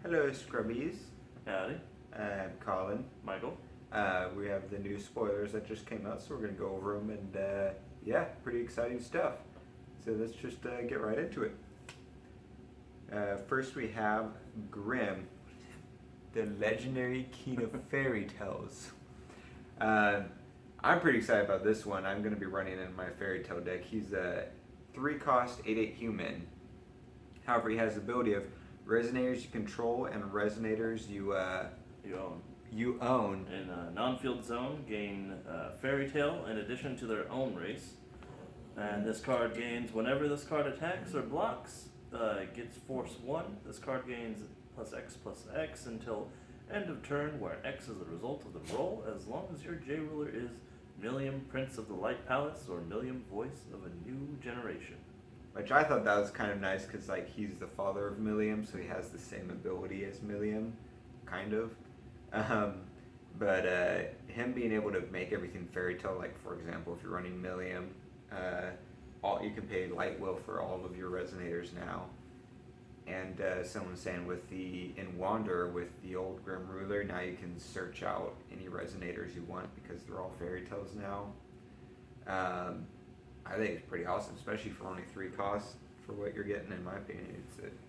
Hello, Scrubbies. Howdy. I'm Colin. Michael. We have the new spoilers that just came out, so we're going to go over them, and yeah, pretty exciting stuff. So let's just get right into it. First, we have Grimm, the legendary king of fairy tales. I'm pretty excited about this one. I'm going to be running in my fairy tale deck. He's a 3-cost 8/8 human. However, he has the ability of resonators you control and resonators you own. You own. In a non-field zone, gain Fairy Tale in addition to their own race. And this card gains whenever this card attacks or blocks. It gets Force 1. This card gains +X until end of turn, where X is the result of the roll, as long as your J ruler is Millium, Prince of the Light Palace, or Millium, Voice of a New Generation. Which I thought that was kind of nice because like he's the father of Millium, so he has the same ability as Millium, kind of. But him being able to make everything fairy tale, like for example, if you're running Millium, you can pay Light Will for all of your resonators now. And someone's saying in Wander with the old Grim Ruler, now you can search out any resonators you want because they're all fairy tales now. I think it's pretty awesome, especially for only 3 costs for what you're getting. In my opinion,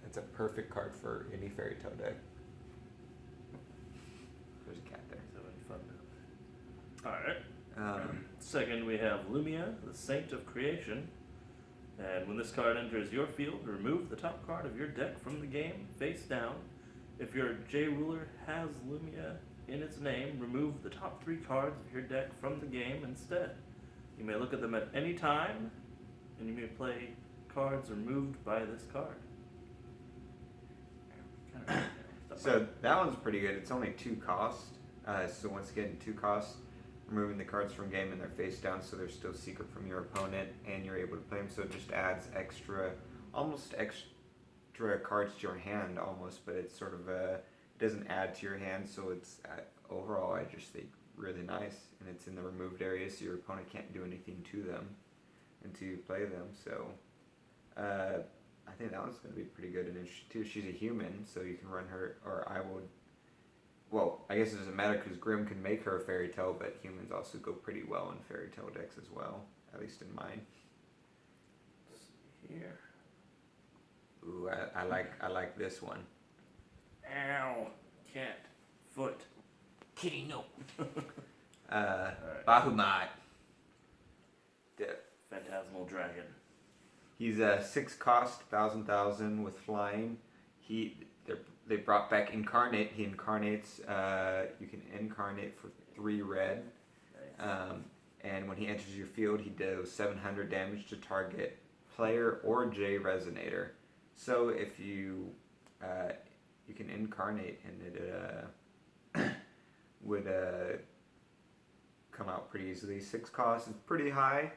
it's a perfect card for any fairy tale deck. There's a cat there. He's having fun. All right. Second, we have Lumia, the Saint of Creation. And when this card enters your field, remove the top card of your deck from the game, face down. If your J ruler has Lumia in its name, remove the top 3 cards of your deck from the game instead. You may look at them at any time, and you may play cards removed by this card. So that one's pretty good. It's only 2 costs. So once again, 2 costs, removing the cards from game and they're face down, so they're still secret from your opponent, and you're able to play them. So it just adds almost extra cards to your hand, almost, but it's sort of it doesn't add to your hand. So it's overall, I just think really nice, and it's in the removed area, so your opponent can't do anything to them until you play them. So I think that one's going to be pretty good and interesting too. She's a human, so you can run her, or I would. Well, I guess it doesn't matter because Grimm can make her a fairy tale, but humans also go pretty well in fairy tale decks as well, at least in mine. Let's see here. Ooh, I like this one. Ow! Cat. Foot. Kitty, no. Right. Bahamut. Phantasmal Dragon. He's a 6-cost, 1,000 with flying. They brought back Incarnate. He incarnates. You can incarnate for 3 red. Nice. And when he enters your field, he does 700 damage to target player or J resonator. So if you can incarnate, and it would come out pretty easily. 6 costs is pretty high,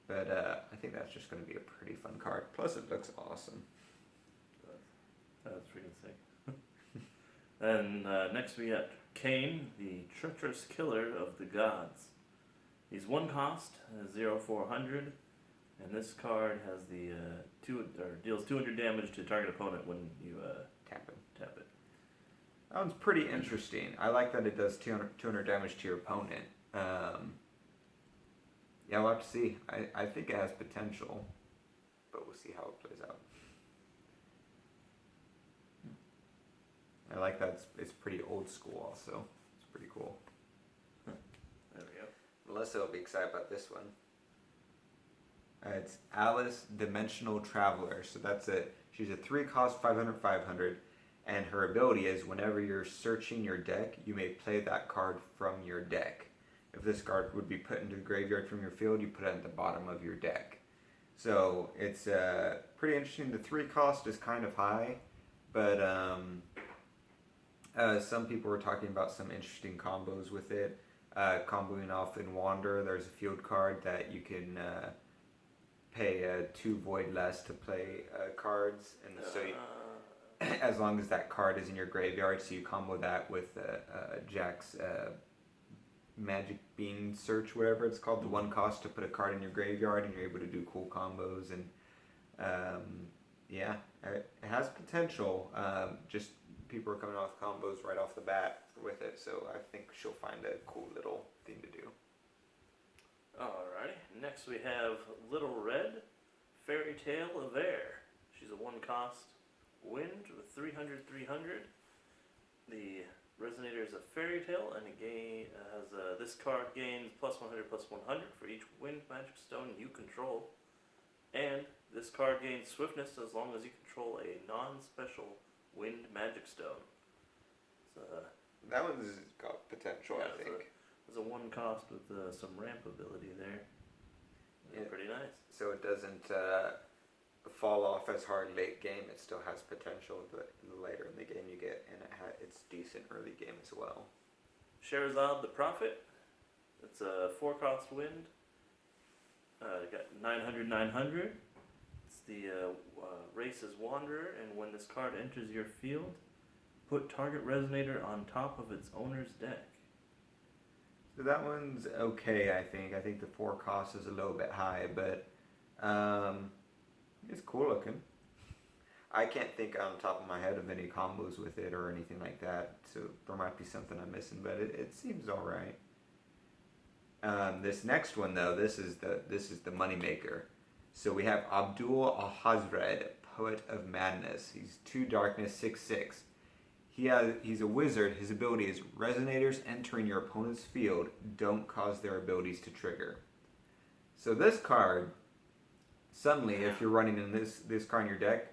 but I think that's just going to be a pretty fun card. Plus, it looks awesome. That's freaking sick. And next we got Cain, the treacherous killer of the gods. He's 1 cost, 0/400, and this card has the deals 200 damage to target opponent when you tap it. That one's pretty interesting. I like that it does 200 damage to your opponent. Yeah, we'll have to see. I think it has potential, but we'll see how it plays out. I like that it's pretty old school also. It's pretty cool. There we go. Melissa will be excited about this one. It's Alice, Dimensional Traveler. So that's it. She's a 3-cost, 500, and her ability is whenever you're searching your deck, you may play that card from your deck. If this card would be put into the graveyard from your field, you put it at the bottom of your deck. So it's pretty interesting. The 3 cost is kind of high, but some people were talking about some interesting combos with it. Comboing off in Wander, there's a field card that you can pay 2 void less to play cards, and so as long as that card is in your graveyard, so you combo that with Jack's Magic Bean Search, whatever it's called, the 1 cost to put a card in your graveyard, and you're able to do cool combos, and yeah, it has potential. Just people are coming out with combos right off the bat with it, so I think she'll find a cool little thing to do. Alrighty, next we have Little Red, Fairy Tale of Air. She's a 1-cost wind with 300, 300. The resonator is a fairy tale, and this card gains +100, +100 for each wind magic stone you control. And this card gains swiftness as long as you control a non-special wind magic stone. So, that one's got potential, yeah, I think. It's a 1-cost with some ramp ability there. Yeah, pretty nice. So it doesn't fall off as hard late game. It still has potential, but the later in the game you get, and it's decent early game as well. Sherazad the Prophet. It's a 4-cost wind. You got 900, 900. It's the race is Wanderer, and when this card enters your field, put target resonator on top of its owner's deck. So that one's okay, I think. I think the 4 cost is a little bit high, but it's cool looking. I can't think on top of my head of any combos with it or anything like that, so there might be something I'm missing, but it seems alright. This next one though, this is the moneymaker. So we have Abdul Al-Hazred, Poet of Madness. He's 2 darkness, 6/6. He's a wizard. His ability is resonators entering your opponent's field don't cause their abilities to trigger. So this card, suddenly if you're running in this card in your deck,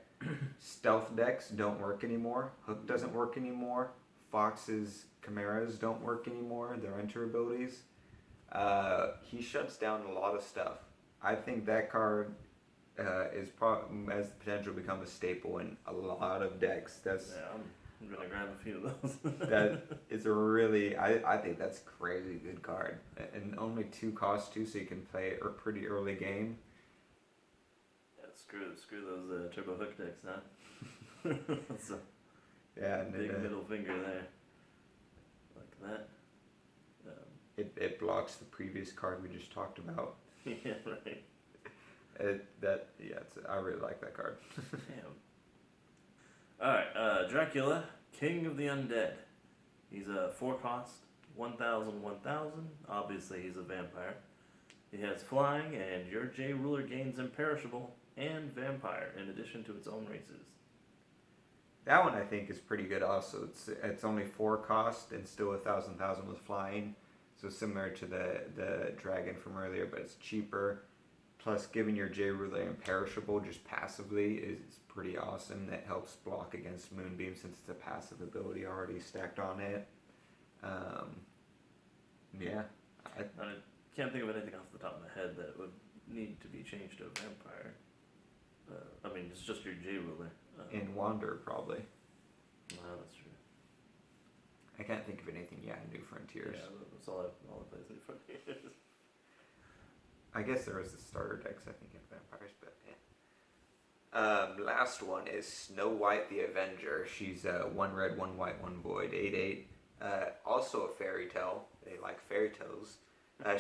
stealth decks don't work anymore. Hook doesn't work anymore. Fox's chimeras don't work anymore. Their enter abilities. He shuts down a lot of stuff. I think that card has the potential to become a staple in a lot of decks. I'm gonna grab a few of those. That is a really, I think that's a crazy good card, and only 2 costs too, so you can play it pretty early game. Yeah, screw those turbo hook decks, huh? That's a big middle finger there, like that. It blocks the previous card we just talked about. Yeah, right. I really like that card. Damn. Alright, Dracula, King of the Undead. He's a 4-cost, 1,000, 1,000. Obviously, he's a vampire. He has flying, and your J ruler gains imperishable and vampire in addition to its own races. That one I think is pretty good also. It's only 4 cost and still 1,000 with flying. So similar to the dragon from earlier, but it's cheaper. Plus, giving your J ruler imperishable just passively is pretty awesome. That helps block against Moonbeam since it's a passive ability already stacked on it. Yeah. I can't think of anything off the top of my head that would need to be changed to a vampire. I mean, it's just your J ruler. In Wander, probably. That's true. I can't think of anything yet in New Frontiers. Yeah, that's all I play is New Frontiers. I guess there is the starter decks, I think, in vampires, but yeah. Last one is Snow White the Avenger. She's 1 red, 1 white, 1 void, 8/8. Also a fairy tale. They like fairy tales.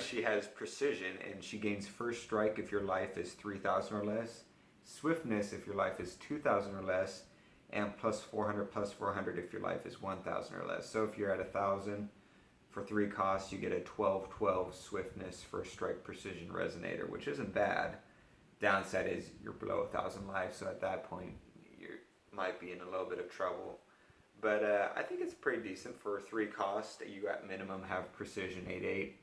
She has precision, and she gains first strike if your life is 3,000 or less, swiftness if your life is 2,000 or less, and +400 if your life is 1,000 or less. So if you're at 1,000, for 3 costs, you get a 12/12 swiftness first strike precision resonator, which isn't bad. Downside is you're below 1,000 life, so at that point you might be in a little bit of trouble. But I think it's pretty decent for 3 costs. You at minimum have precision 8/8,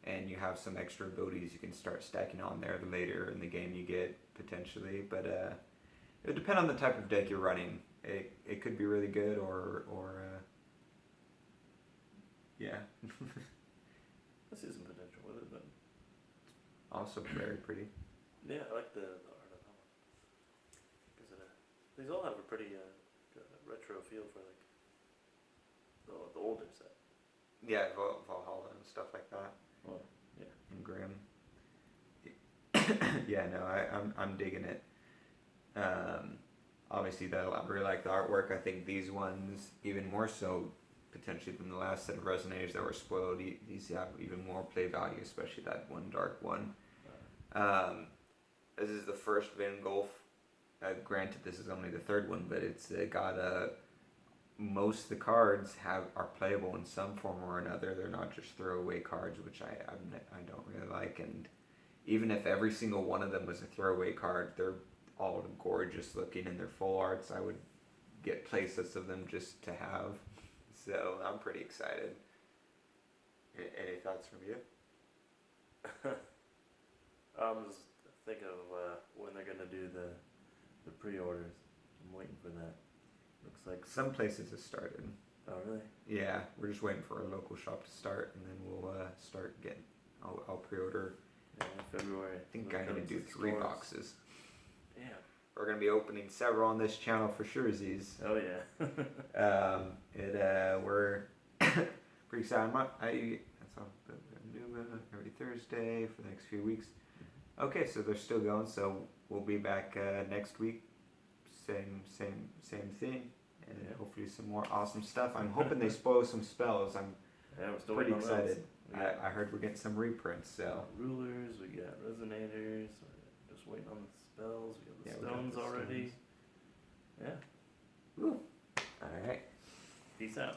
and you have some extra abilities you can start stacking on there the later in the game you get potentially. But it would depend on the type of deck you're running. It could be really good or yeah. I see some potential with it, but Also very pretty. yeah, I like the art of that one. Because these all have a pretty retro feel for like the older set. Yeah, Valhalla and stuff like that. Well, yeah. And Grim. Yeah, no, I'm digging it. Obviously, I really like the artwork. I think these ones, even more so potentially than the last set of resonators that were spoiled, these have even more play value, especially that one dark one. This is the first Vingolf. Granted, this is only the 3rd one, but it's got most of the cards are playable in some form or another. They're not just throwaway cards, which I don't really like. And even if every single one of them was a throwaway card, they're all gorgeous looking and they're full arts. I would get playsets of them just to have. So I'm pretty excited. Any thoughts from you? I'm just thinking of when they're gonna do the pre-orders. I'm waiting for that. Looks like Some places have started. Oh really? Yeah, we're just waiting for a local shop to start, and then we'll start getting. I'll pre-order. Yeah, February. I think I'm gonna do 3 boxes. Damn. We're gonna be opening several on this channel for sure, Z's. Oh yeah. We're pretty excited. That's all I'm gonna do every Thursday for the next few weeks. Okay, so they're still going. So we'll be back next week. Same thing, and hopefully some more awesome stuff. I'm hoping they spoil some spells. I'm we're still pretty waiting on those. excited. I heard we're getting some reprints. So Rulers, we got resonators. We're just waiting on the spells. We got the we got stones the already. stones. Yeah. Woo. All right. Peace out.